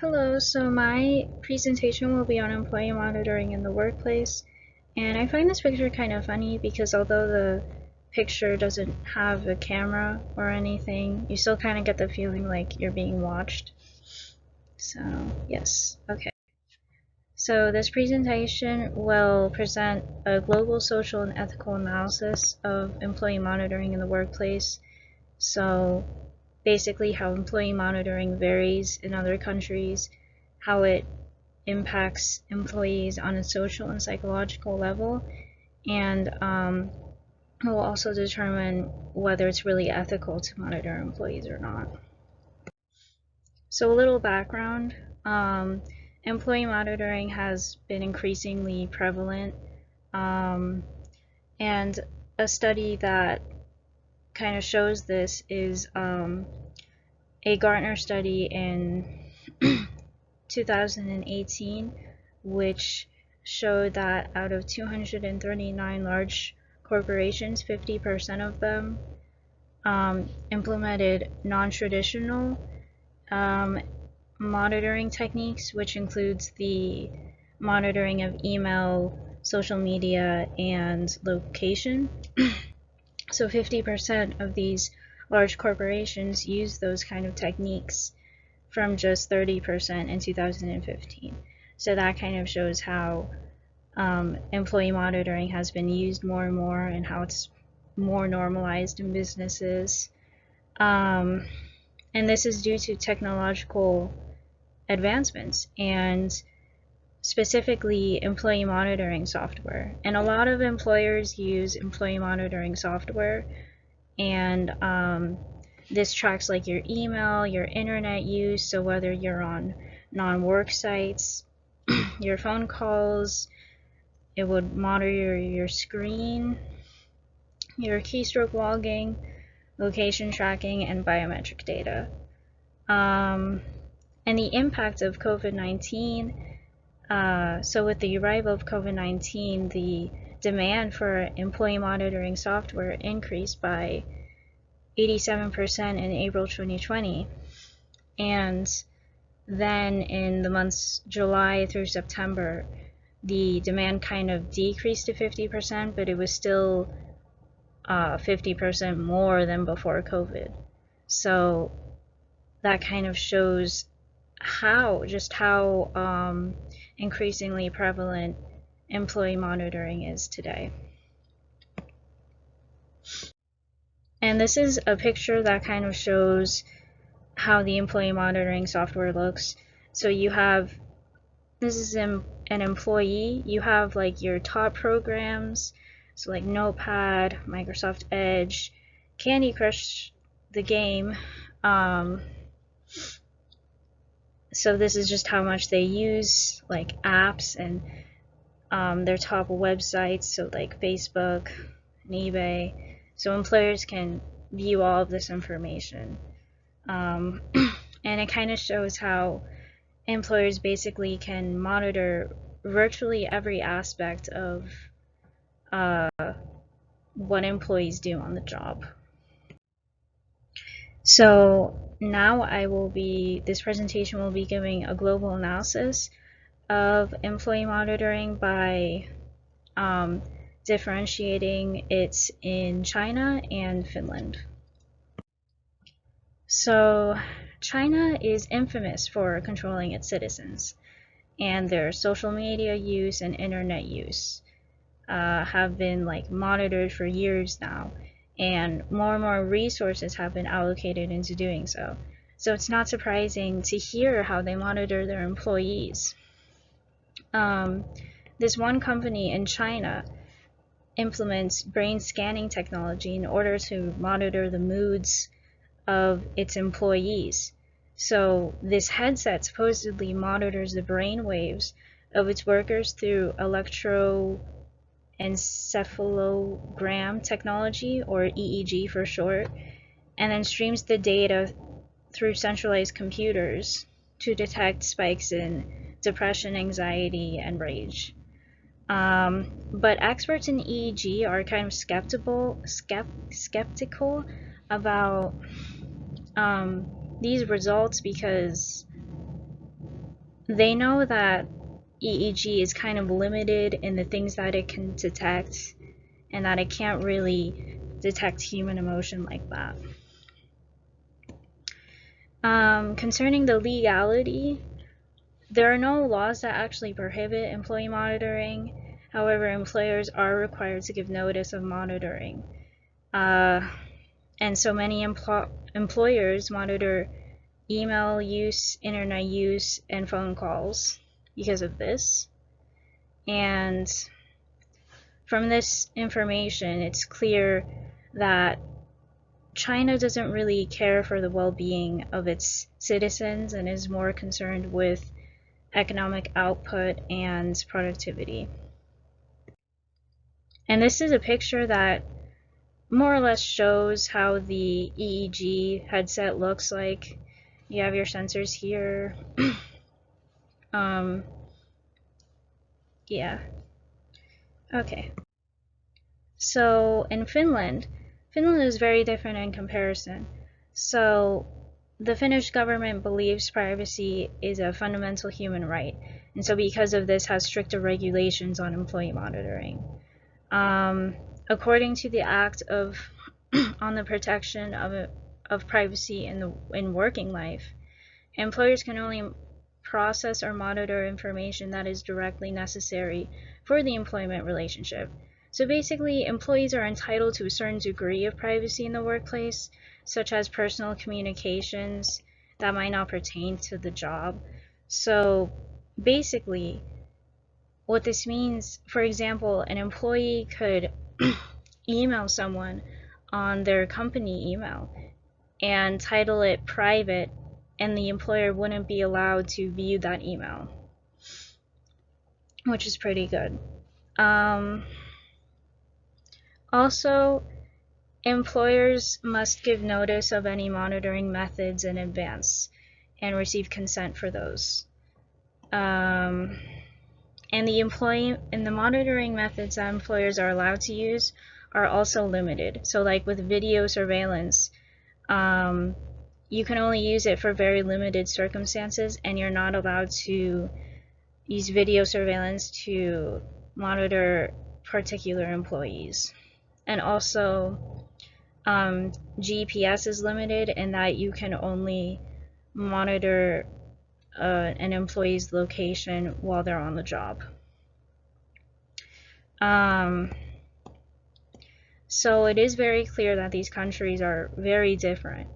Hello, so my presentation will be on employee monitoring in the workplace. And I find this picture kind of funny because although the picture doesn't have a camera or anything, you still kind of get the feeling like you're being watched. So, yes, okay. So this presentation will present a global social and ethical analysis of employee monitoring in the workplace. So basically how employee monitoring varies in other countries, how it impacts employees on a social and psychological level, and it will also determine whether it's really ethical to monitor employees or not. So a little background, employee monitoring has been increasingly prevalent, um, and a study that kind of shows this is a Gartner study in 2018, which showed that out of 239 large corporations, 50% of them implemented non-traditional monitoring techniques, which includes the monitoring of email, social media, and location. So 50% of these large corporations use those kind of techniques from just 30% in 2015. So that kind of shows how employee monitoring has been used more and more and how it's more normalized in businesses. And this is due to technological advancements and specifically employee monitoring software. And a lot of employers use employee monitoring software, and this tracks like your email, your internet use, so whether you're on non-work sites, your phone calls, it would monitor your screen, your keystroke logging, location tracking, and biometric data. And the impact of COVID-19, so with the arrival of COVID-19, the demand for employee monitoring software increased by 87% in April 2020. And then in the months July through September, the demand kind of decreased to 50%, but it was still 50% more than before COVID. So that kind of shows how increasingly prevalent employee monitoring is today. And this is a picture that kind of shows how the employee monitoring software looks. So you have, this is an employee, you have like your top programs, so like Notepad, Microsoft Edge, Candy Crush, the game. So this is just how much they use like apps and their top websites, so like Facebook and eBay. So employers can view all of this information. And it kind of shows how employers basically can monitor virtually every aspect of what employees do on the job. So now this presentation will be giving a global analysis of employee monitoring by differentiating it in China and Finland. So China is infamous for controlling its citizens, and their social media use and internet use have been like monitored for years now, and more resources have been allocated into doing so. So it's not surprising to hear how they monitor their employees. This one company in China implements brain scanning technology in order to monitor the moods of its employees. So this headset supposedly monitors the brain waves of its workers through electroencephalogram technology, or EEG for short, and then streams the data through centralized computers to detect spikes in depression, anxiety, and rage. But experts in EEG are kind of skeptical about these results because they know that EEG is kind of limited in the things that it can detect, and that it can't really detect human emotion like that. Concerning the legality, there are no laws that actually prohibit employee monitoring. However, employers are required to give notice of monitoring. And so many employers monitor email use, internet use, and phone calls because of this. And from this information, it's clear that China doesn't really care for the well-being of its citizens and is more concerned with economic output and productivity. And this is a picture that more or less shows how the EEG headset looks like. You have your sensors here. Yeah. Okay. So in Finland is very different in comparison. So the Finnish government believes privacy is a fundamental human right, and so because of this has stricter regulations on employee monitoring. According to the Act of on the protection of privacy in working life, employers can only process or monitor information that is directly necessary for the employment relationship. So basically, employees are entitled to a certain degree of privacy in the workplace, such as personal communications that might not pertain to the job. So basically, what this means, for example, an employee could email someone on their company email and title it private, and the employer wouldn't be allowed to view that email, which is pretty good. Also, employers must give notice of any monitoring methods in advance and receive consent for those. And the monitoring methods that employers are allowed to use are also limited. So like with video surveillance, you can only use it for very limited circumstances, and you're not allowed to use video surveillance to monitor particular employees. And also, GPS is limited in that you can only monitor an employee's location while they're on the job. So it is very clear that these countries are very different.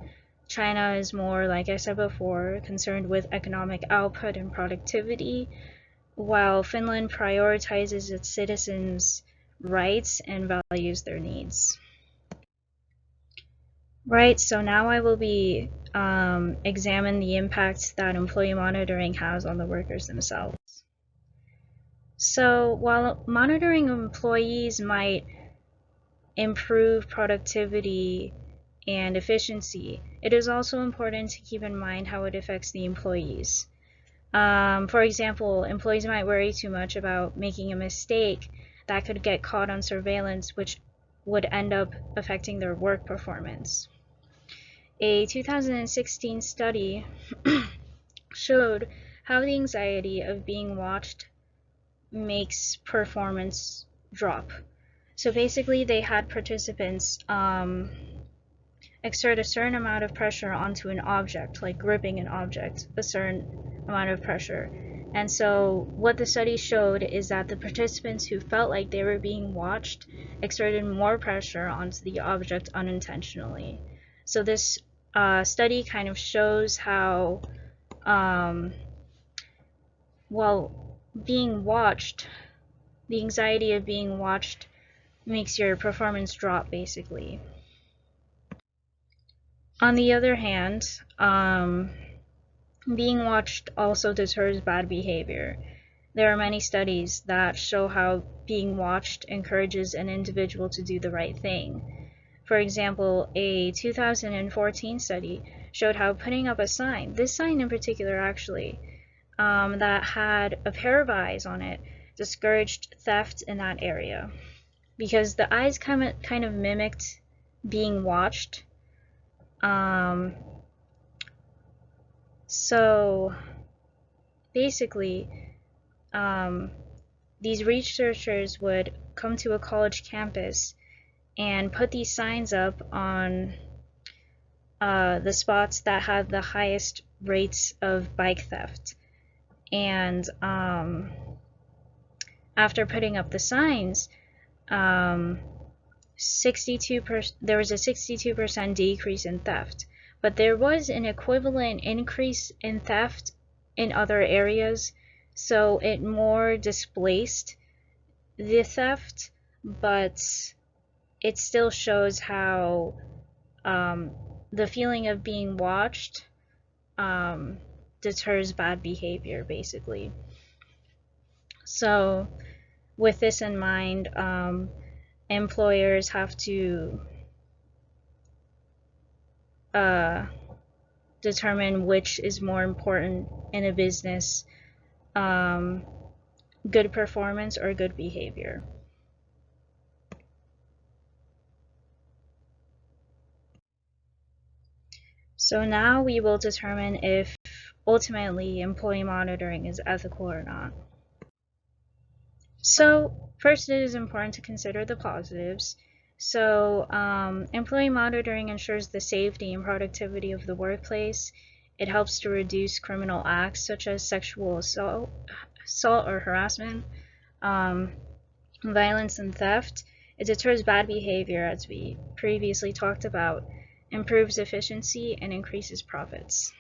China is more, like I said before, concerned with economic output and productivity, while Finland prioritizes its citizens' rights and values their needs. Right, so now I will be examine the impact that employee monitoring has on the workers themselves. So while monitoring employees might improve productivity and efficiency, it is also important to keep in mind how it affects the employees. For example, employees might worry too much about making a mistake that could get caught on surveillance, which would end up affecting their work performance. A 2016 study showed how the anxiety of being watched makes performance drop. So basically, they had participants exert a certain amount of pressure onto an object, like gripping an object, a certain amount of pressure. And so what the study showed is that the participants who felt like they were being watched exerted more pressure onto the object unintentionally. So this study kind of shows how, while being watched, the anxiety of being watched makes your performance drop, basically. On the other hand, being watched also deters bad behavior. There are many studies that show how being watched encourages an individual to do the right thing. For example, a 2014 study showed how putting up a sign, this sign in particular actually, that had a pair of eyes on it, discouraged theft in that area. Because the eyes kind of mimicked being watched. So basically, these researchers would come to a college campus and put these signs up on the spots that had the highest rates of bike theft. And after putting up the signs, 62% there was a 62% decrease in theft, but there was an equivalent increase in theft in other areas, so it more displaced the theft, but it still shows how the feeling of being watched deters bad behavior, basically. So with this in mind, employers have to determine which is more important in a business, good performance or good behavior. So now we will determine if ultimately employee monitoring is ethical or not. So first, it is important to consider the positives. So employee monitoring ensures the safety and productivity of the workplace. It helps to reduce criminal acts such as sexual assault or harassment, violence and theft. It deters bad behavior, as we previously talked about, improves efficiency, and increases profits.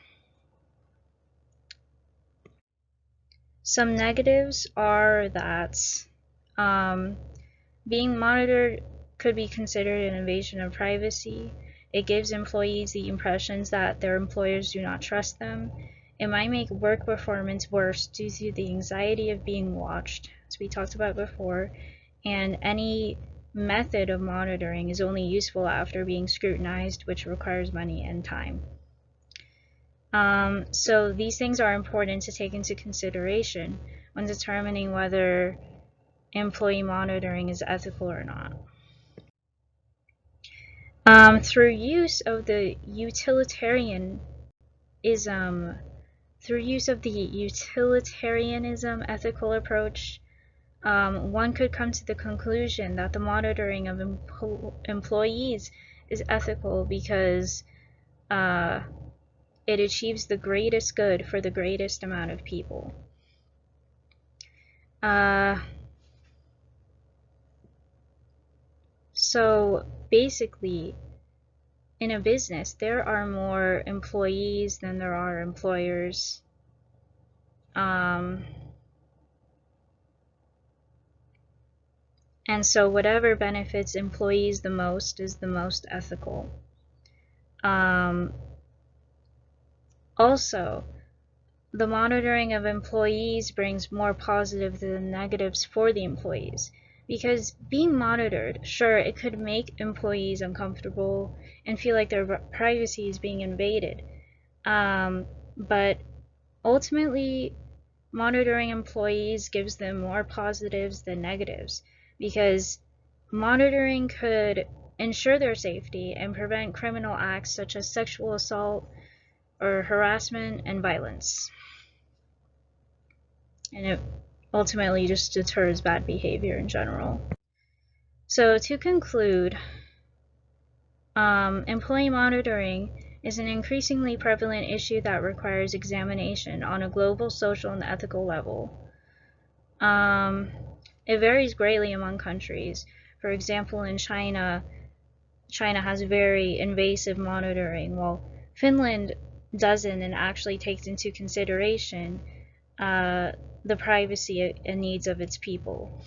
Some negatives are that being monitored could be considered an invasion of privacy. It gives employees the impressions that their employers do not trust them. It might make work performance worse due to the anxiety of being watched, as we talked about before, and any method of monitoring is only useful after being scrutinized, which requires money and time. So these things are important to take into consideration when determining whether employee monitoring is ethical or not. Through use of the utilitarianism ethical approach, one could come to the conclusion that the monitoring of employees is ethical because it achieves the greatest good for the greatest amount of people. So basically, in a business, there are more employees than there are employers. And so whatever benefits employees the most is the most ethical. Also, the monitoring of employees brings more positive than negatives for the employees. Because being monitored, sure, it could make employees uncomfortable and feel like their privacy is being invaded. But ultimately, monitoring employees gives them more positives than negatives, because monitoring could ensure their safety and prevent criminal acts such as sexual assault or harassment and violence. And it ultimately just deters bad behavior in general. So to conclude, employee monitoring is an increasingly prevalent issue that requires examination on a global, social, and ethical level. It varies greatly among countries. For example, in China has very invasive monitoring, while Finland doesn't and actually takes into consideration the privacy and needs of its people.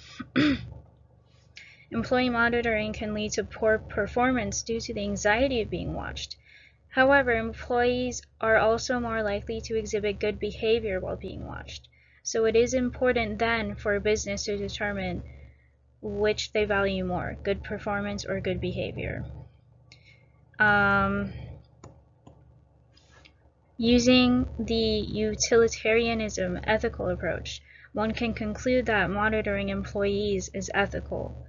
Employee monitoring can lead to poor performance due to the anxiety of being watched. However, employees are also more likely to exhibit good behavior while being watched. So it is important then for a business to determine which they value more, good performance or good behavior. Using the utilitarianism ethical approach, one can conclude that monitoring employees is ethical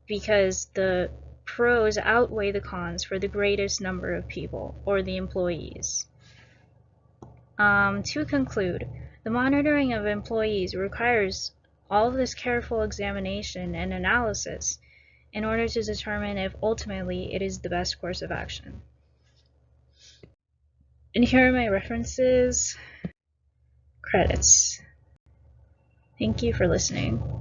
because the pros outweigh the cons for the greatest number of people, or the employees. To conclude, The monitoring of employees requires all of this careful examination and analysis in order to determine if ultimately it is the best course of action. And here are my references. Credits. Thank you for listening.